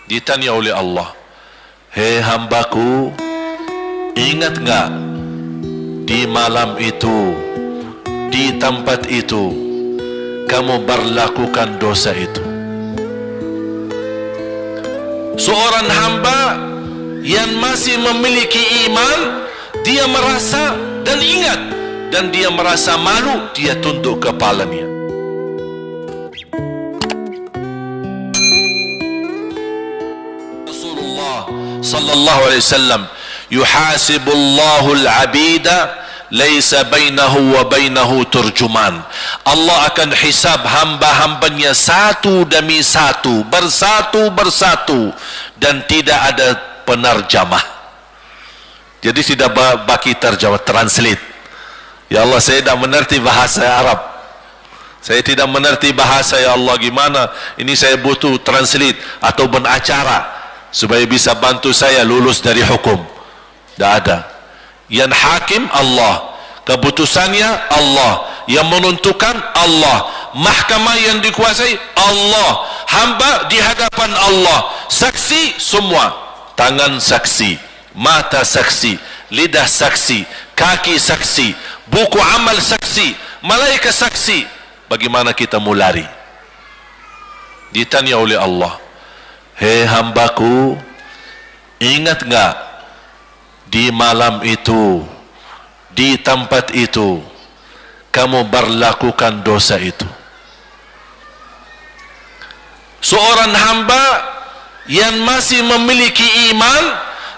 Ditanya oleh Allah, hei hambaku, ingat enggak di malam itu, di tempat itu kamu berlakukan dosa itu? Seorang hamba yang masih memiliki iman, dia merasa dan ingat, dan dia merasa malu, dia tunduk kepalanya. Rasulullah sallallahu alaihi wasallam, yuhasibullahu al-'abida laisa bainahu wa bainahu turjuman. Allah akan hisab hamba-hambanya satu demi satu, bersatu, dan tidak ada penerjemah. Jadi tidak bagi terjemah, translate. Ya Allah, saya tidak mengerti bahasa Arab, saya tidak mengerti bahasa, ya Allah, gimana ini, saya butuh translate atau acara supaya bisa bantu saya lulus dari hukum. Tidak ada. Yang hakim Allah, keputusannya Allah, yang menentukan Allah, mahkamah yang dikuasai Allah, hamba di hadapan Allah, saksi semua, tangan saksi, mata saksi, lidah saksi, kaki saksi, buku amal saksi, malaikat saksi. Bagaimana kita mau lari? Ditanya oleh Allah, hei hambaku, ingat enggak di malam itu, di tempat itu kamu berlakukan dosa itu? Seorang hamba yang masih memiliki iman,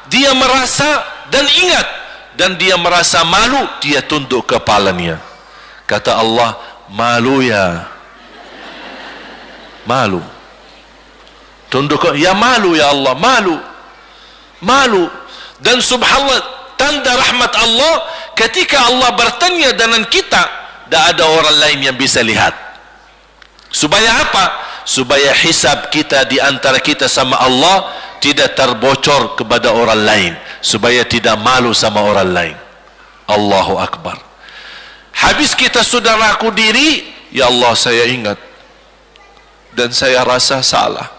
dia merasa dan ingat, dan dia merasa malu, dia tunduk kepalanya. Kata Allah, malu ya, malu. Tunduk, ya malu ya Allah, malu. Dan subhanallah, tanda rahmat Allah, ketika Allah bertanya dengan kita, tidak ada orang lain yang bisa lihat. Supaya apa? Supaya hisab kita di antara kita sama Allah tidak terbocor kepada orang lain, supaya tidak malu sama orang lain. Allahu Akbar. Habis kita sudah raku diri, ya Allah, saya ingat dan saya rasa salah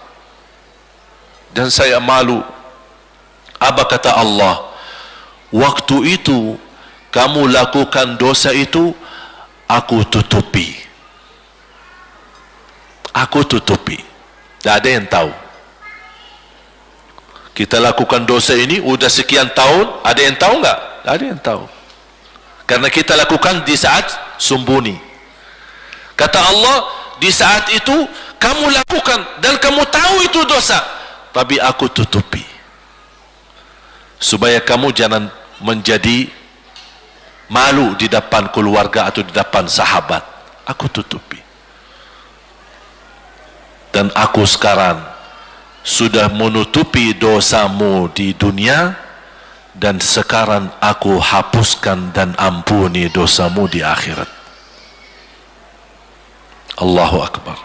dan saya malu. Apa kata Allah? Waktu itu kamu lakukan dosa itu, aku tutupi. Aku tutupi. Tidak ada yang tahu. Kita lakukan dosa ini udah sekian tahun, ada yang tahu enggak? Tidak ada yang tahu. Karena kita lakukan di saat sembunyi. Kata Allah, di saat itu kamu lakukan dan kamu tahu itu dosa, tapi aku tutupi. Supaya kamu jangan menjadi malu di depan keluarga atau di depan sahabat. Aku tutupi. Dan aku sekarang sudah menutupi dosamu di dunia, dan sekarang aku hapuskan dan ampuni dosamu di akhirat. Allahu Akbar.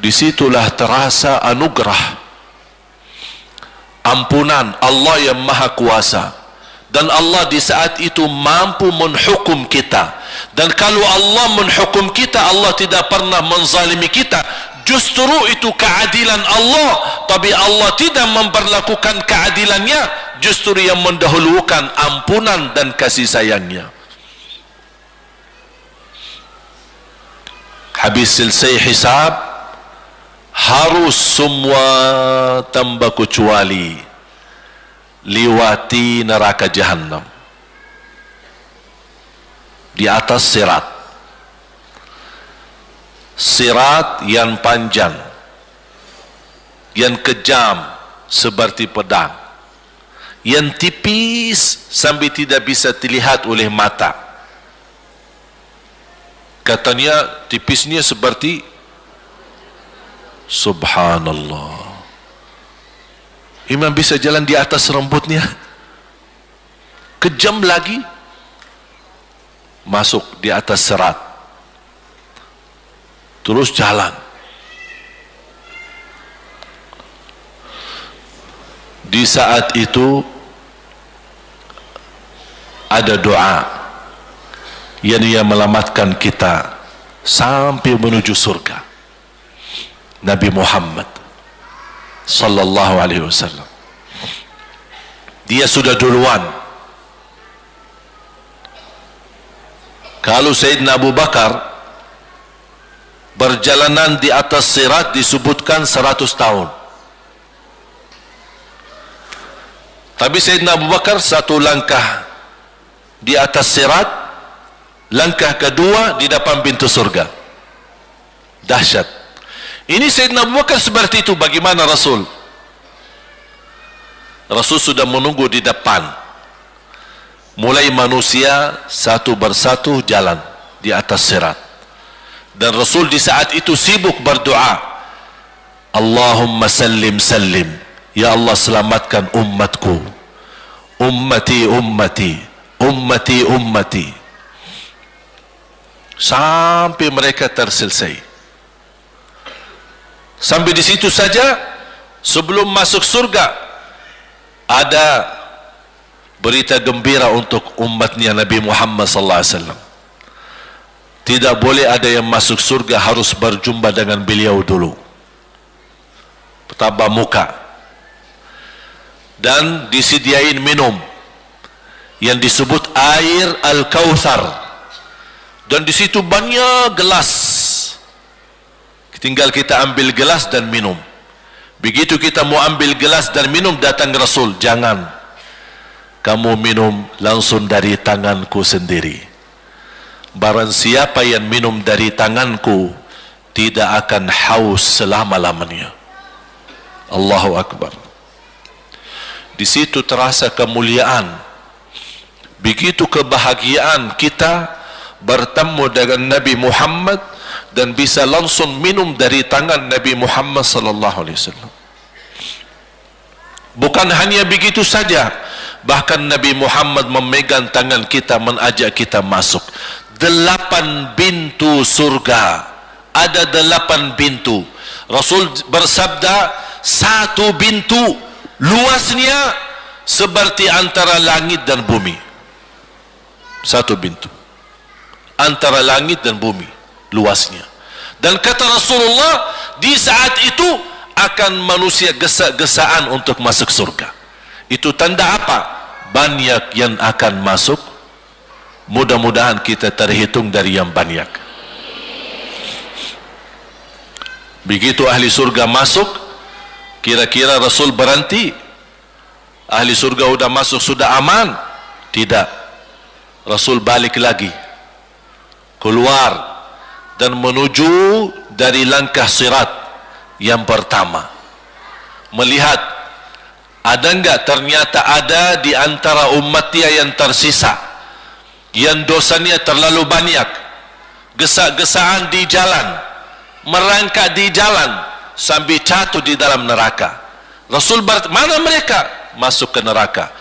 Disitulah terasa anugerah, ampunan Allah yang maha kuasa. Dan Allah di saat itu mampu menghukum kita. Dan kalau Allah menghukum kita, Allah tidak pernah menzalimi kita. Justru itu keadilan Allah. Tapi Allah tidak memperlakukan keadilannya, justru yang mendahulukan ampunan dan kasih sayangnya. Habis selesai hisab, harus semua tanpa kecuali liwati neraka Jahannam di atas sirat. Sirat yang panjang, yang kejam seperti pedang, yang tipis sampai tidak bisa dilihat oleh mata. Katanya tipisnya seperti, subhanallah, imam bisa jalan di atas rambutnya. Kejam lagi, masuk di atas serat, terus jalan. Di saat itu ada doa yang ia melamatkan kita sampai menuju surga. Nabi Muhammad sallallahu alaihi wasallam. Dia sudah duluan. Kalau Sayyidina Abu Bakar berjalanan di atas sirat disebutkan 100 tahun. Tapi Sayyidina Abu Bakar satu langkah di atas sirat, langkah kedua di depan pintu surga. Dahsyat. Ini Sayyidina Abu Bakar seperti itu. Bagaimana Rasul? Rasul sudah menunggu di depan. Mulai manusia satu persatu jalan di atas sirat. Dan Rasul di saat itu sibuk berdoa, Allahumma sallim sallim, ya Allah selamatkan umatku, ummati ummati, ummati ummati, sampai mereka terselesai. Sampai di situ saja. Sebelum masuk surga ada berita gembira untuk umatnya Nabi Muhammad sallallahu alaihi wasallam. Tidak boleh ada yang masuk surga, harus berjumpa dengan beliau dulu, pertama muka, dan disediain minum yang disebut air Al-Kautsar, dan di situ banyak gelas. Tinggal kita ambil gelas dan minum. Begitu kita mau ambil gelas dan minum, datang Rasul, jangan kamu minum langsung dari tanganku sendiri. Barang siapa yang minum dari tanganku tidak akan haus selama-lamanya. Allahu Akbar. Di situ terasa kemuliaan. Begitu kebahagiaan kita bertemu dengan Nabi Muhammad dan bisa langsung minum dari tangan Nabi Muhammad sallallahu alaihi wasallam. Bukan hanya begitu saja, bahkan Nabi Muhammad memegang tangan kita, mengajak kita masuk 8 pintu surga. Ada 8 pintu. Rasul bersabda, satu pintu luasnya seperti antara langit dan bumi. Satu pintu antara langit dan bumi luasnya. Dan kata Rasulullah, di saat itu akan manusia gesa-gesaan untuk masuk surga. Itu tanda apa? Banyak yang akan masuk. Mudah-mudahan kita terhitung dari yang banyak. Begitu ahli surga masuk, kira-kira Rasul berhenti? Ahli surga sudah masuk, sudah aman? Tidak. Rasul balik lagi, keluar dan menuju dari langkah sirat yang pertama, melihat ada enggak ternyata ada di antara umatnya yang tersisa, yang dosanya terlalu banyak, gesak-gesaan di jalan, merangkak di jalan sampai jatuh di dalam neraka. Rasul mana mereka? Masuk ke neraka.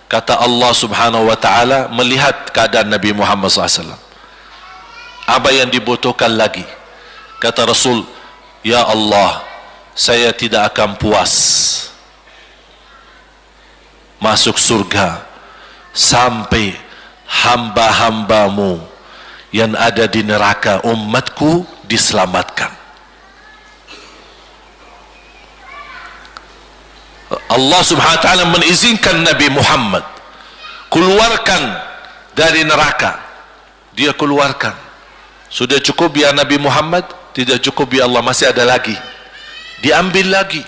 Kata Allah subhanahu wa ta'ala, melihat keadaan Nabi Muhammad SAW, apa yang dibutuhkan lagi? Kata Rasul, ya Allah, saya tidak akan puas masuk surga sampai hamba-hambamu yang ada di neraka, umatku, diselamatkan. Allah subhanahu wa ta'ala mengizinkan Nabi Muhammad keluarkan dari neraka. Dia keluarkan. Sudah cukup ya Nabi Muhammad? Tidak cukup ya Allah, masih ada lagi. Diambil lagi,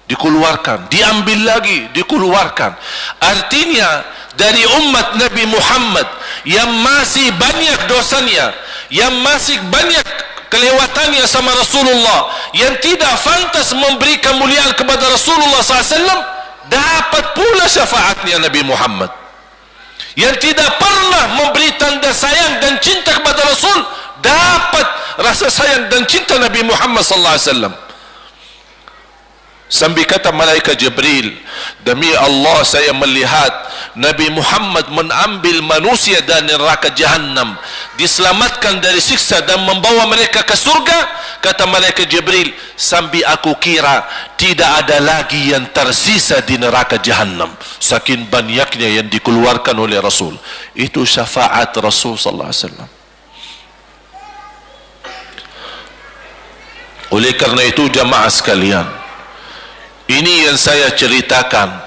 dikeluarkan, diambil lagi, dikeluarkan. Artinya dari umat Nabi Muhammad yang masih banyak dosanya, yang masih banyak kelewatannya sama Rasulullah, yang tidak pantas memberi kemuliaan kepada Rasulullah SAW, dapat pula syafaatnya Nabi Muhammad. Yang tidak pernah memberi tanda sayang dan cinta kepada Rasul, dapat rasa sayang dan cinta Nabi Muhammad SAW. Sambil kata malaikat Jibril, demi Allah saya melihat Nabi Muhammad mengambil manusia dari neraka Jahannam, diselamatkan dari siksa dan membawa mereka ke surga. Kata malaikat Jibril, sambil aku kira tidak ada lagi yang tersisa di neraka Jahannam, saking banyaknya yang dikeluarkan oleh Rasul. Itu syafaat Rasul sallallahu alaihi wasallam. Oleh karena itu jamaah sekalian, Ini yang saya ceritakan.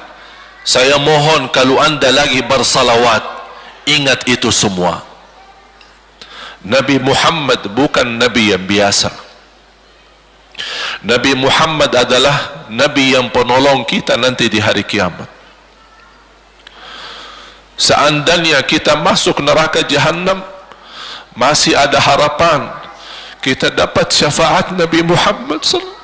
Saya mohon kalau anda lagi bersalawat, ingat itu semua. Nabi Muhammad bukan Nabi yang biasa. Nabi Muhammad adalah Nabi yang penolong kita nanti di hari kiamat. Seandainya kita masuk neraka Jahannam, masih ada harapan kita dapat syafaat Nabi Muhammad sallallahu.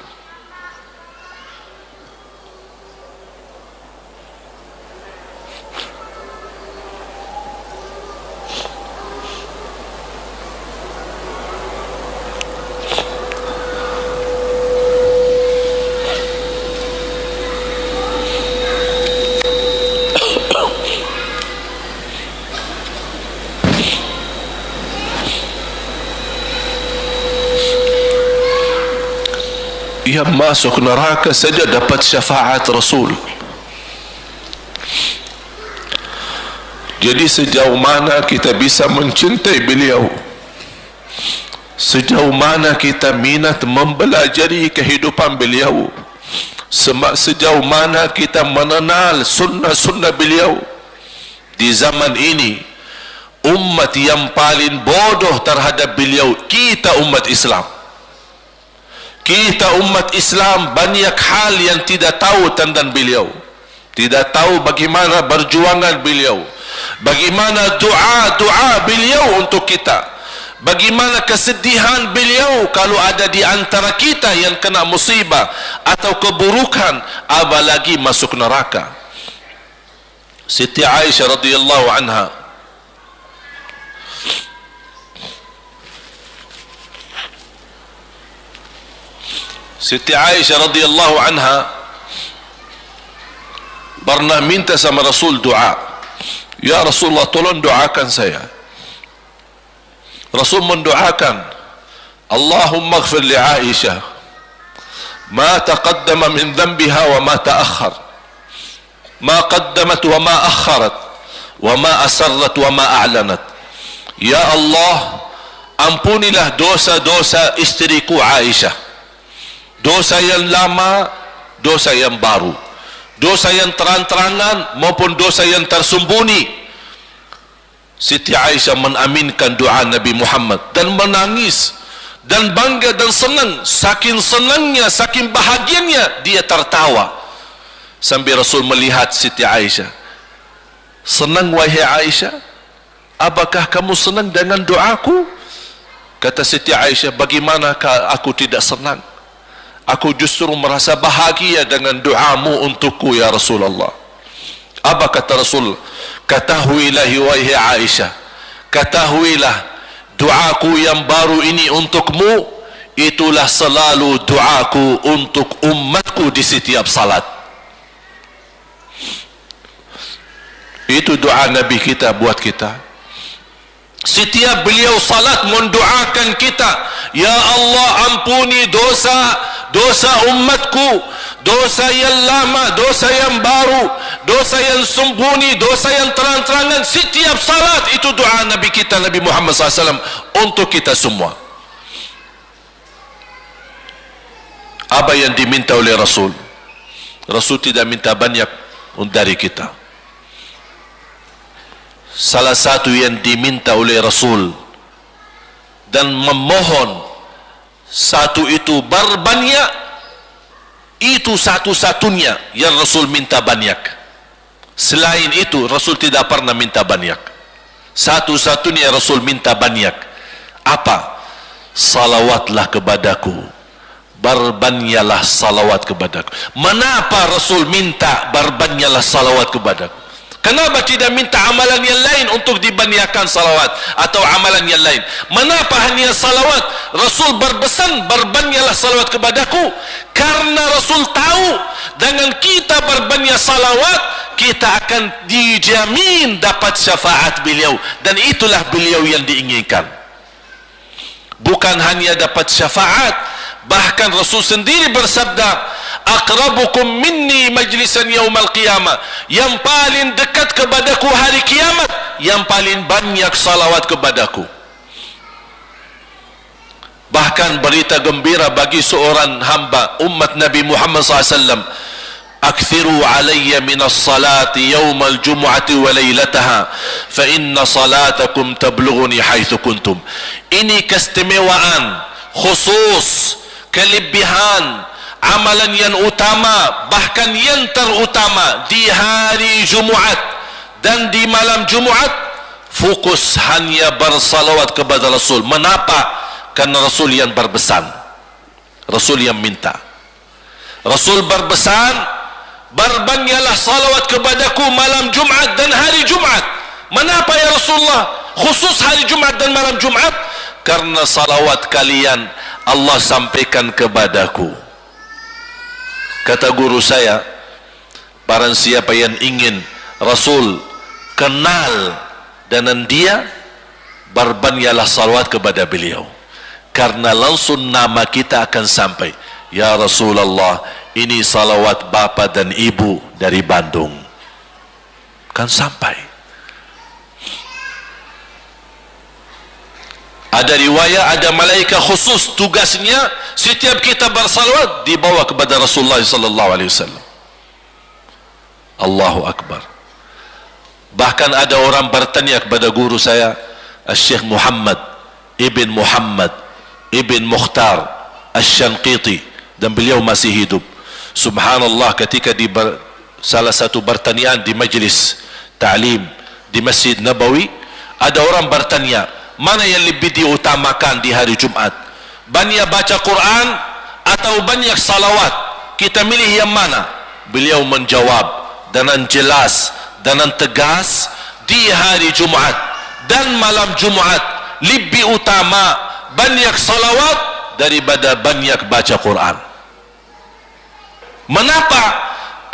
Ia masuk neraka saja dapat syafaat Rasul. Jadi sejauh mana kita bisa mencintai beliau, sejauh mana kita minat mempelajari kehidupan beliau, sejauh mana kita mengenal sunnah-sunnah beliau. Di zaman ini, umat yang paling bodoh terhadap beliau kita, umat Islam. Kita umat Islam banyak hal yang tidak tahu tentang beliau, tidak tahu bagaimana berjuangan beliau, bagaimana doa beliau untuk kita, bagaimana kesedihan beliau kalau ada di antara kita yang kena musibah atau keburukan, apalagi masuk neraka. Siti Aisyah radhiyallahu anha, Siti Aisyah radhiyallahu anha pernah minta sama Rasul doa. Ya Rasulullah, tolong doakan saya. Rasul mendoakan, Allahumma ighfir li Aisyah ma taqaddama min dhanbiha wa ma ta'akhkhar, ma qaddamat wa ma akharat, wa ma asarrat wa ma a'lanat. Ya Allah, ampunilah dosa-dosa istriku Aisyah, dosa yang lama, dosa yang baru, dosa yang terang-terangan maupun dosa yang tersembunyi. Siti Aisyah mengaminkan doa Nabi Muhammad dan menangis dan bangga dan senang. Saking senangnya, saking bahagianya, dia tertawa sambil Rasul melihat Siti Aisyah. Senang wahai Aisyah? Apakah kamu senang dengan doaku? Kata Siti Aisyah, bagaimanakah aku tidak senang? Aku justru merasa bahagia dengan doamu untukku ya Rasulullah. Apa kata Rasul? Ketahuilah wahai Aisyah, ketahuilah doaku yang baru ini untukmu, itulah selalu doaku untuk umatku di setiap salat. Itu doa Nabi kita buat kita. Setiap beliau salat mendoakan kita, ya Allah ampuni dosa umatku, dosa yang lama, dosa yang baru, dosa yang sembunyi, dosa yang terang-terangan. Setiap salat itu doa Nabi kita, Nabi Muhammad SAW untuk kita semua. Apa yang diminta oleh Rasul? Rasul tidak minta banyak dari kita. Salah satu yang diminta oleh Rasul dan memohon, satu itu berbanyak, itu satu-satunya yang Rasul minta banyak. Selain itu Rasul tidak pernah minta banyak. Satu-satunya Rasul minta banyak. Apa? Salawatlah kepadaku, berbanyaklah salawat kepadaku. Mengapa Rasul minta berbanyaklah salawat kepadaku? Kenapa tidak minta amalan yang lain untuk dibanyakkan salawat atau amalan yang lain? Mengapa hanya salawat? Rasul berpesan berbanyaklah salawat kepadaku, karena Rasul tahu dengan kita berbanyak salawat kita akan dijamin dapat syafaat beliau, dan itulah beliau yang diinginkan. Bukan hanya dapat syafaat, bahkan Rasul sendiri bersabda, aqrabukum minni majlisan yaumal qiyamah, yang paling dekat kepadaku hari kiamat, yang paling banyak salawat kepadaku. Bahkan berita gembira bagi seorang hamba umat Nabi Muhammad SAW, akthiru alayya minas salati yawmal jumu'ati wa laylataha fa inna salatakum tablughuni haitsu kuntum. Ini keistimewaan khusus, kelebihan amalan yang utama, bahkan yang terutama di hari Jumaat dan di malam Jumaat, fokus hanya bersalawat kepada Rasul. Mengapa? Karena Rasul yang berpesan, Rasul yang minta. Rasul berpesan, berbanyaklah salawat kepadaku malam Jumaat dan hari Jumaat. Mengapa ya Rasulullah khusus hari Jumaat dan malam Jumaat? Karena salawat kalian Allah sampaikan kepadaku. Kata guru saya, barang siapa yang ingin Rasul kenal dengan dia, berbanyaklah salawat kepada beliau, karena langsung nama kita akan sampai. Ya Rasulullah, ini salawat bapa dan ibu dari Bandung, kan sampai. Ada riwayat, ada malaikat khusus tugasnya setiap kita bersalawat dibawa kepada Rasulullah sallallahu alaihi wasallam. Allahu akbar. Bahkan ada orang bertanya kepada guru saya, Syekh Muhammad ibn Mukhtar Asy-Syanqiti, dan beliau masih hidup. Subhanallah, ketika di salah satu pertanyaan di majlis ta'lim di Masjid Nabawi, ada orang bertanya, mana yang lebih diutamakan di hari Jumat? Banyak baca Quran atau banyak salawat? Kita milih yang mana? Beliau menjawab dengan jelas, dengan tegas, di hari Jumat dan malam Jumat lebih utama banyak salawat daripada banyak baca Quran. Mengapa?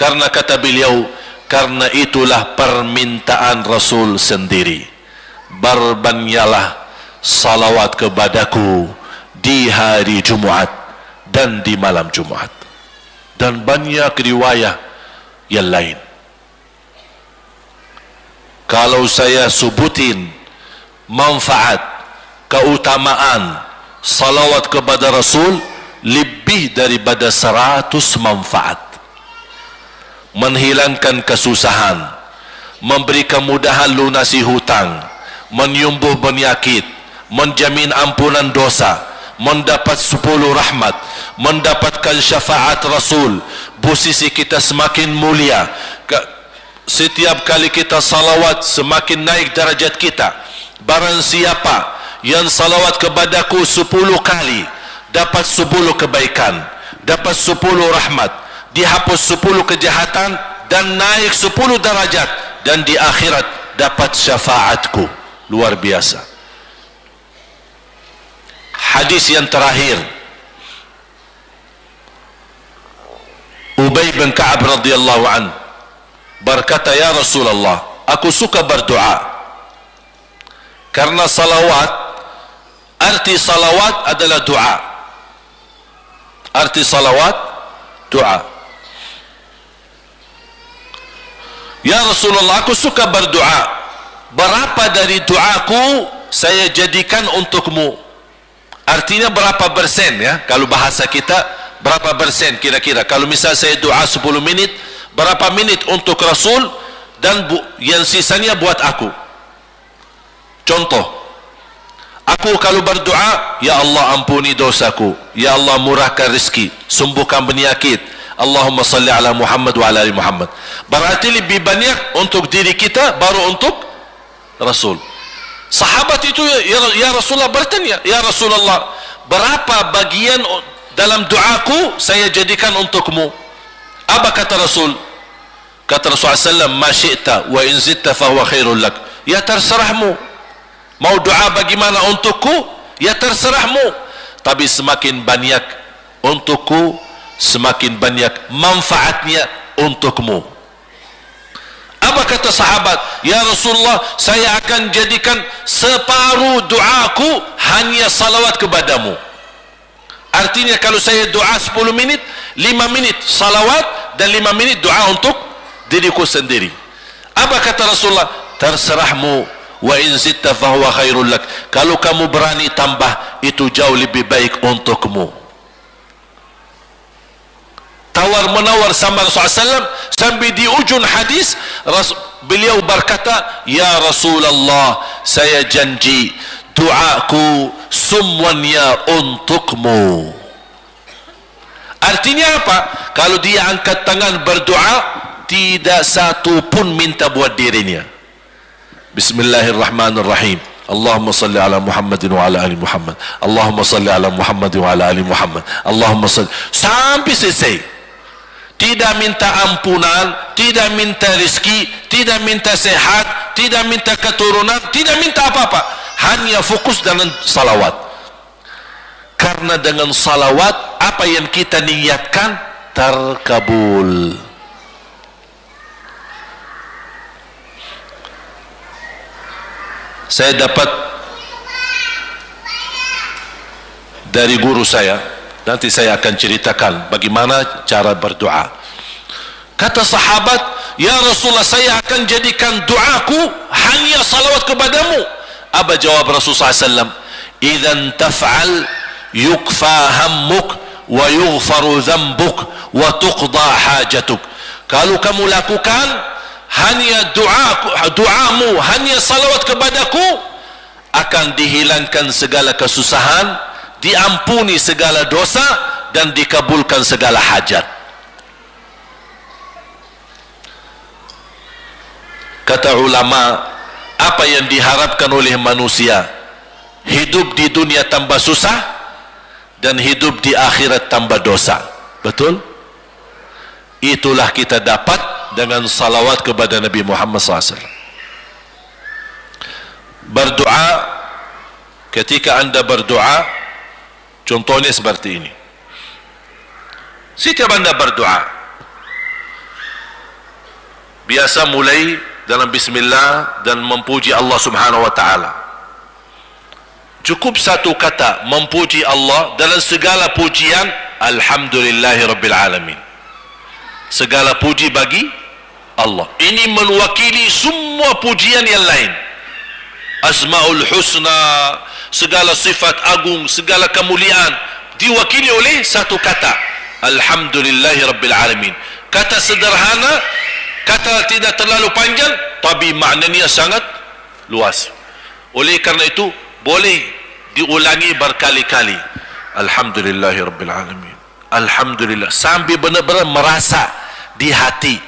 Karena kata beliau, karena itulah permintaan Rasul sendiri. Berbanyaklah salawat kepadaku di hari Jumaat dan di malam Jumaat. Dan banyak riwayat yang lain. Kalau saya sebutin manfaat, keutamaan salawat kepada Rasul, lebih daripada 100 manfaat. Menghilangkan kesusahan, memberi kemudahan lunasi hutang, menyembuh penyakit, menjamin ampunan dosa, mendapat 10 rahmat, mendapatkan syafaat Rasul, posisi kita semakin mulia. Setiap kali kita salawat, semakin naik darajat kita. Barang siapa yang salawat kepadaku 10 kali, dapat 10 kebaikan, dapat 10 rahmat, dihapus 10 kejahatan, dan naik 10 darajat, dan di akhirat dapat syafaatku. Luar biasa. Hadis yang terakhir, Ubay bin Ka'ab radhiyallahu an berkata, ya Rasulullah, aku suka berdoa. Karena salawat, arti salawat adalah doa. Arti salawat, doa. Ya Rasulullah, aku suka berdoa. Berapa dari doaku saya jadikan untukmu? Artinya berapa persen ya? Kalau bahasa kita, berapa persen kira-kira? Kalau misal saya doa 10 menit, berapa menit untuk Rasul, dan yang sisanya buat aku? Contoh, aku kalau berdoa, ya Allah ampuni dosaku, ya Allah murahkan rezeki, sembuhkan penyakit, Allahumma salli ala Muhammad wa ala ali Muhammad. Berarti lebih banyak untuk diri kita, baru untuk Rasul. Sahabat itu ya Rasulullah bertanya, ya Rasulullah, berapa bagian dalam doaku saya jadikan untukmu? Apa kata Rasul? Kata Rasulullah SAW, ma syi'ta wa in zitta fahuwa khairul lak. Ya terserahmu, mau doa bagaimana untukku, ya terserahmu, tapi semakin banyak untukku, semakin banyak manfaatnya untukmu. Apa kata sahabat? Ya Rasulullah, saya akan jadikan separuh doaku hanya salawat kepadamu. Artinya kalau saya doa 10 menit, 5 menit salawat dan 5 menit doa untuk diriku sendiri. Apa kata Rasulullah? Terserahmu, wa in zitta fahuwa khairul lak. Kalau kamu berani tambah, itu jauh lebih baik untukmu. tawar-menawar sama Rasulullah SAW. Sampai di ujung hadis beliau berkata, ya Rasulullah, saya janji doaku semuanya untukmu. Artinya apa? Kalau dia angkat tangan berdoa, tidak satu pun minta buat dirinya. Bismillahirrahmanirrahim. Allahumma salli ala Muhammadin wa ala ali Muhammad. Allahumma salli ala Muhammadin wa ala ali Muhammad. Allahumma salli, sampai selesai. Tidak minta ampunan, tidak minta rezeki, tidak minta sehat, tidak minta keturunan, tidak minta apa-apa. Hanya fokus dengan salawat. Karena dengan salawat, apa yang kita niatkan terkabul. Saya dapat dari guru saya, nanti saya akan ceritakan bagaimana cara berdoa. Kata sahabat, ya Rasulullah, saya akan jadikan doaku hanya salawat kepadamu. Apa jawab Rasulullah SAW? Idzan taf'al yukfa hammuk wa yughfaru dhanbuk wa tuqda hajatuk. Kalau kamu lakukan hanya doamu, hanya salawat kepadaku, akan dihilangkan segala kesusahan, diampuni segala dosa, dan dikabulkan segala hajat. Kata ulama, apa yang diharapkan oleh manusia? Hidup di dunia tambah susah dan hidup di akhirat tambah dosa. Betul? Itulah kita dapat dengan salawat kepada Nabi Muhammad SAW. Berdoa, ketika anda berdoa, contohnya seperti ini. Setiap anda berdoa, biasa mulai dalam bismillah dan memuji Allah Subhanahu wa ta'ala. Cukup satu kata memuji Allah dalam segala pujian, alhamdulillahi rabbil alamin. Segala puji bagi Allah. Ini mewakili semua pujian yang lain. Asmaul husna, segala sifat agung, segala kemuliaan diwakili oleh satu kata, alhamdulillahi rabbil alamin. Kata sederhana, kata tidak terlalu panjang, tapi maknanya sangat luas. Oleh karena itu boleh diulangi berkali-kali, alhamdulillahi rabbil alamin, alhamdulillah, sampai benar-benar merasa di hati.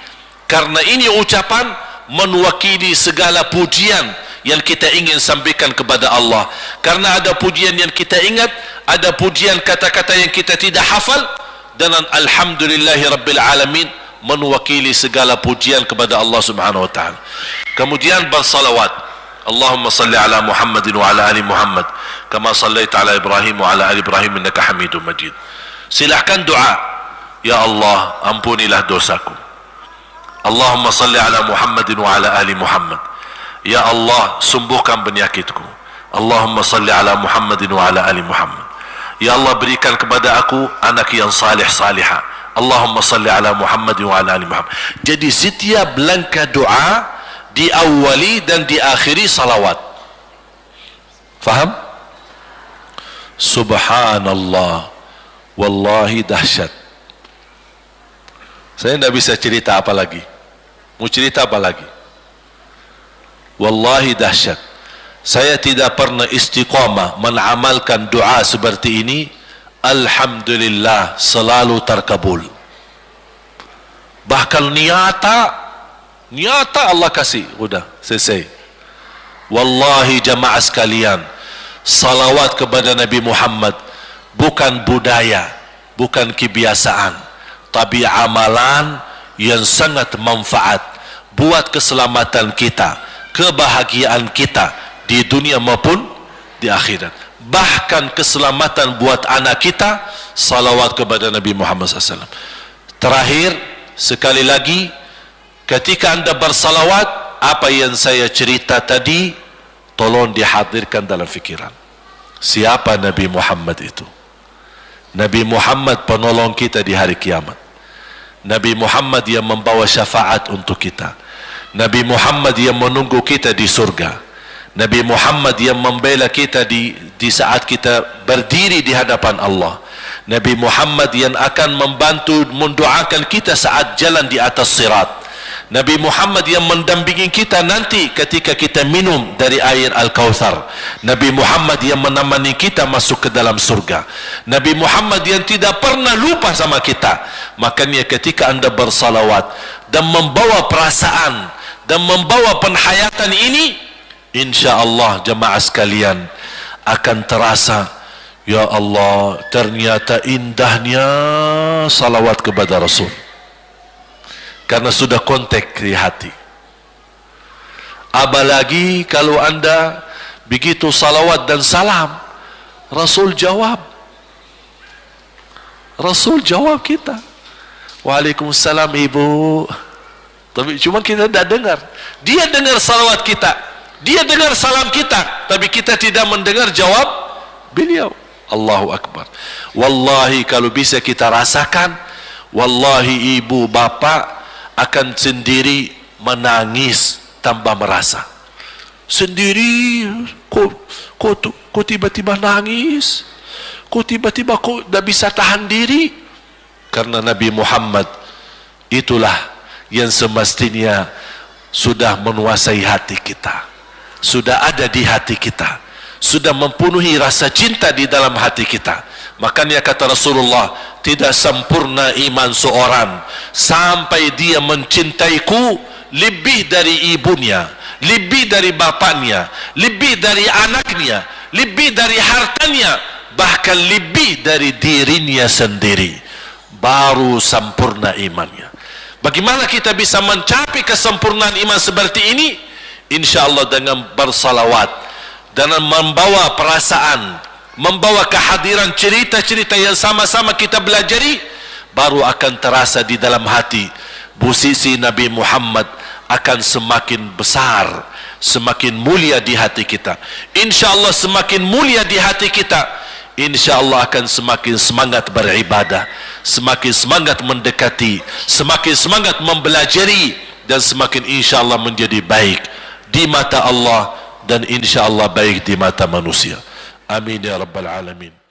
Karena ini ucapan mewakili segala pujian yang kita ingin sampaikan kepada Allah. Karena ada pujian yang kita ingat, ada pujian kata-kata yang kita tidak hafal, dan alhamdulillahi rabbil alamin mewakili segala pujian kepada Allah Subhanahu wa ta'ala. Kemudian bersalawat, Allahumma salli ala Muhammadin wa ala ali Muhammad kama sallaita ala Ibrahim wa ala ali Ibrahim innaka Hamidum Majid. Silahkan doa, ya Allah, ampunilah dosaku. Allahumma salli ala Muhammadin wa ala ali Muhammad. Ya Allah, sembuhkan penyakitku. Allahumma salli ala Muhammadin wa ala ali Muhammad. Ya Allah, berikan kepada aku anak yang salih salihah. Allahumma salli ala Muhammadin wa ala ali Muhammad. Jadi setiap langkah doa diawali dan diakhiri salawat. Faham? Subhanallah, wallahi dahsyat. Saya tidak bisa cerita apa lagi. Mau cerita apa lagi? Wallahi dahsyat. Saya tidak pernah istiqamah mengamalkan doa seperti ini. Alhamdulillah, selalu terkabul. Bahkan nyata Allah kasih, udah selesai. Wallahi jamaah sekalian, salawat kepada Nabi Muhammad bukan budaya, bukan kebiasaan, tapi amalan yang sangat manfaat buat keselamatan kita, kebahagiaan kita di dunia maupun di akhirat. Bahkan keselamatan buat anak kita, salawat kepada Nabi Muhammad SAW. Terakhir, sekali lagi, ketika anda bersalawat, apa yang saya cerita tadi, tolong dihadirkan dalam fikiran. Siapa Nabi Muhammad itu? Nabi Muhammad penolong kita di hari kiamat. Nabi Muhammad yang membawa syafaat untuk kita. Nabi Muhammad yang menunggu kita di surga. Nabi Muhammad yang membela kita di saat kita berdiri di hadapan Allah. Nabi Muhammad yang akan membantu mendoakan kita saat jalan di atas sirat. Nabi Muhammad yang mendampingi kita nanti ketika kita minum dari air Al-Kautsar. Nabi Muhammad yang menemani kita masuk ke dalam surga. Nabi Muhammad yang tidak pernah lupa sama kita. Makanya ketika anda bersalawat dan membawa perasaan dan membawa penghayatan ini, insya-Allah jemaah sekalian akan terasa, ya Allah, ternyata indahnya salawat kepada Rasul. Karena sudah kontak di hati. Apalagi kalau anda begitu salawat dan salam, Rasul jawab. Rasul jawab kita. Waalaikumsalam ibu. Tapi cuma kita tidak dengar. Dia dengar salawat kita, dia dengar salam kita, tapi kita tidak mendengar jawab beliau. Allahu Akbar. Wallahi kalau bisa kita rasakan, wallahi ibu bapa akan sendiri menangis tanpa merasa. Sendiri, kok tiba-tiba nangis? Kok tiba-tiba kok tidak bisa tahan diri? Karena Nabi Muhammad itulah yang semestinya sudah menguasai hati kita, sudah ada di hati kita, sudah mempenuhi rasa cinta di dalam hati kita. Makanya kata Rasulullah, tidak sempurna iman seorang sampai dia mencintaiku lebih dari ibunya, lebih dari bapaknya, lebih dari anaknya, lebih dari hartanya, bahkan lebih dari dirinya sendiri. Baru sempurna imannya. Bagaimana kita bisa mencapai kesempurnaan iman seperti ini? InsyaAllah dengan bersalawat, dengan membawa perasaan, membawa kehadiran cerita-cerita yang sama-sama kita belajari, baru akan terasa di dalam hati posisi Nabi Muhammad akan semakin besar, semakin mulia di hati kita. InsyaAllah semakin mulia di hati kita, InsyaAllah akan semakin semangat beribadah, semakin semangat mendekati, semakin semangat mempelajari, dan semakin insyaAllah menjadi baik di mata Allah dan insyaAllah baik di mata manusia. Amin ya Rabbal Alamin.